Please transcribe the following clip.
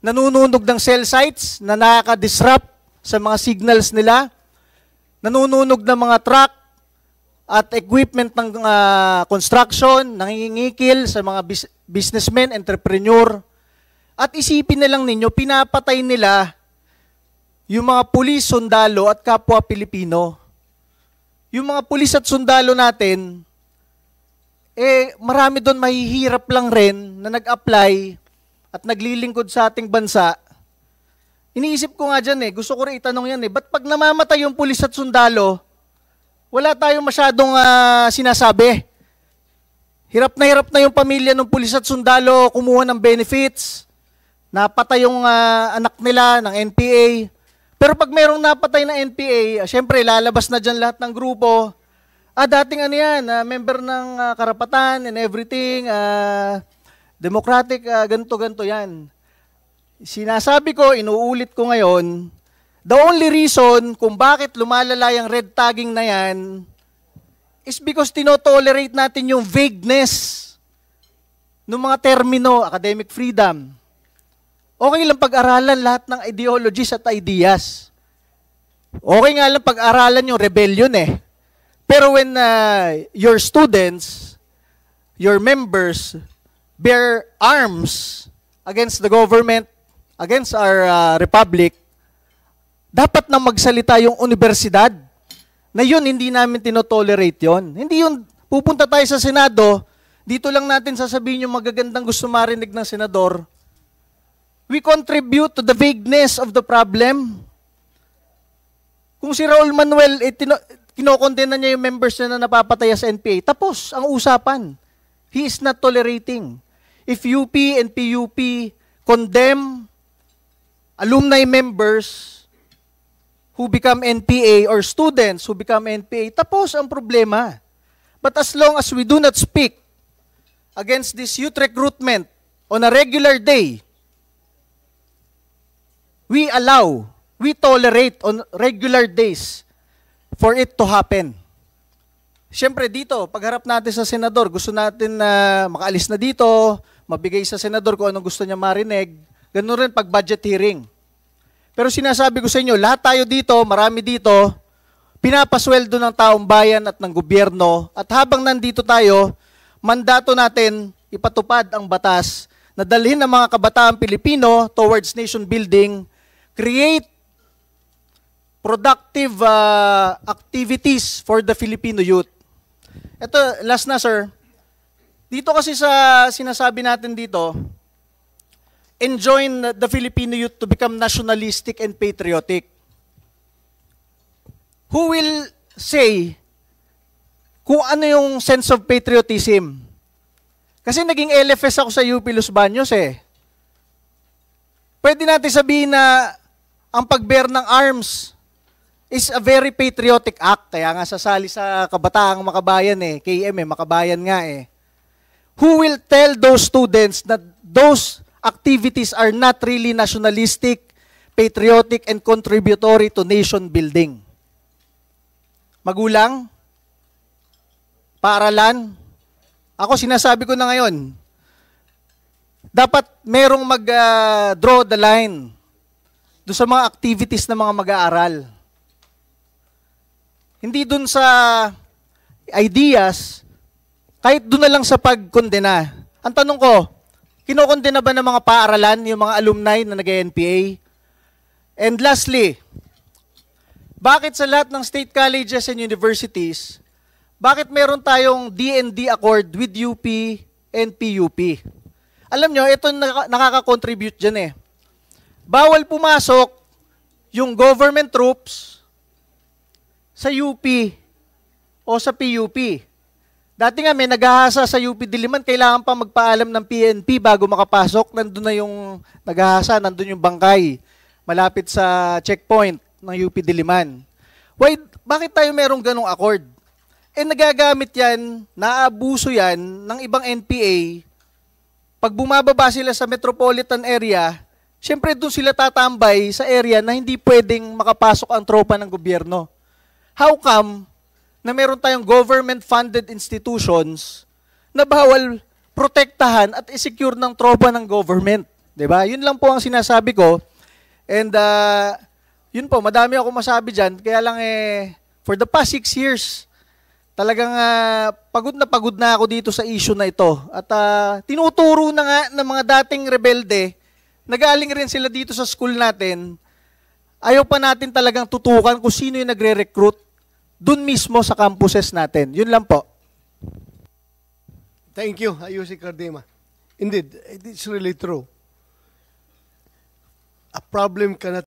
nanununog ng cell sites na nakaka-disrupt sa mga signals nila, nanununog ng mga truck at equipment ng construction, nangingikil sa mga businessmen, entrepreneur. At isipin na lang ninyo, pinapatay nila yung mga pulis, sundalo at kapwa Pilipino. Yung mga pulis at sundalo natin, marami doon mahihirap lang rin na nag-apply at naglilingkod sa ating bansa. Iniisip ko nga dyan gusto ko rin itanong yan ba't pag namamatay yung pulis at sundalo, wala tayong masyadong sinasabi. Hirap na yung pamilya ng pulis at sundalo kumuha ng benefits, napatay yung anak nila ng NPA. Pero pag merong napatay na NPA, syempre lalabas na dyan lahat ng grupo. Dating member ng karapatan and everything, democratic, ganito yan. Sinasabi ko, inuulit ko ngayon, the only reason kung bakit lumalala yung red tagging na yan is because tinotolerate natin yung vagueness ng mga termino, academic freedom. Okay lang pag-aralan lahat ng ideologies at ideas. Okay nga lang pag-aralan yung rebellion Pero when your students, your members, bear arms against the government, against our republic, dapat na magsalita yung universidad na yun, hindi namin tinotolerate yun. Hindi yun, pupunta tayo sa Senado, dito lang natin sasabihin yung magagandang gusto marinig ng senador. We contribute to the vagueness of the problem. Kung si Raul Manuel, kinokondena niya yung members na napapataya sa NPA, tapos ang usapan. He is not tolerating. If UP and PUP condemn alumni members who become NPA or students who become NPA, tapos ang problema. But as long as we do not speak against this youth recruitment on a regular day, we tolerate on regular days for it to happen. Siyempre dito, pagharap natin sa senador, gusto natin na makaalis na dito, mabigay sa senador kung anong gusto niya marinig. Ganun rin pag budget hearing. Pero sinasabi ko sa inyo, lahat tayo dito, marami dito, pinapasweldo ng taong bayan at ng gobyerno. At habang nandito tayo, mandato natin ipatupad ang batas na dalhin ng mga kabataang Pilipino towards nation building, create productive activities for the Filipino youth. Ito, last na sir. Dito kasi sa sinasabi natin dito, enjoin the Filipino youth to become nationalistic and patriotic. Who will say kung ano yung sense of patriotism? Kasi naging LFS ako sa UP Los Baños Pwede natin sabihin na ang pag-bear ng arms is a very patriotic act. Kaya nga sasali sa Kabataang Makabayan KM Makabayan nga Who will tell those students that those activities are not really nationalistic, patriotic, and contributory to nation building? Magulang? Paaralan? Ako sinasabi ko na ngayon, dapat merong mag-draw the line doon sa mga activities ng mga mag-aaral. Hindi doon sa ideas, kahit doon na lang sa pagkondena. Ang tanong ko, kinokondena ba ng mga paaralan, yung mga alumni na nag-NPA? And lastly, bakit sa lahat ng state colleges and universities, bakit meron tayong D&D accord with UP and PUP? Alam nyo, ito nakaka-contribute dyan Bawal pumasok yung government troops sa UP o sa PUP. Dati nga may naghahasa sa UP Diliman, kailangan pa magpaalam ng PNP bago makapasok. Nandun na yung naghahasa, nandun yung bangkay, malapit sa checkpoint ng UP Diliman. Bakit tayo merong ganong accord? Nagagamit yan, naabuso yan ng ibang NPA. Pag bumababa sila sa metropolitan area, syempre doon sila tatambay sa area na hindi pwedeng makapasok ang tropa ng gobyerno. How come na meron tayong government-funded institutions na bawal protektahan at isecure ng tropa ng government? 'Di ba? Yun lang po ang sinasabi ko. And yun po, madami ako masabi dyan. Kaya lang for the past 6 years, talagang pagod na ako dito sa issue na ito. At tinuturo na nga ng mga dating rebelde, nagaling rin sila dito sa school natin, ayaw pa natin talagang tutukan kung sino yung nagre-recruit dun mismo sa campuses natin. Yun lang po. Thank you, Ayusi Cardema. Indeed, it's really true. A problem cannot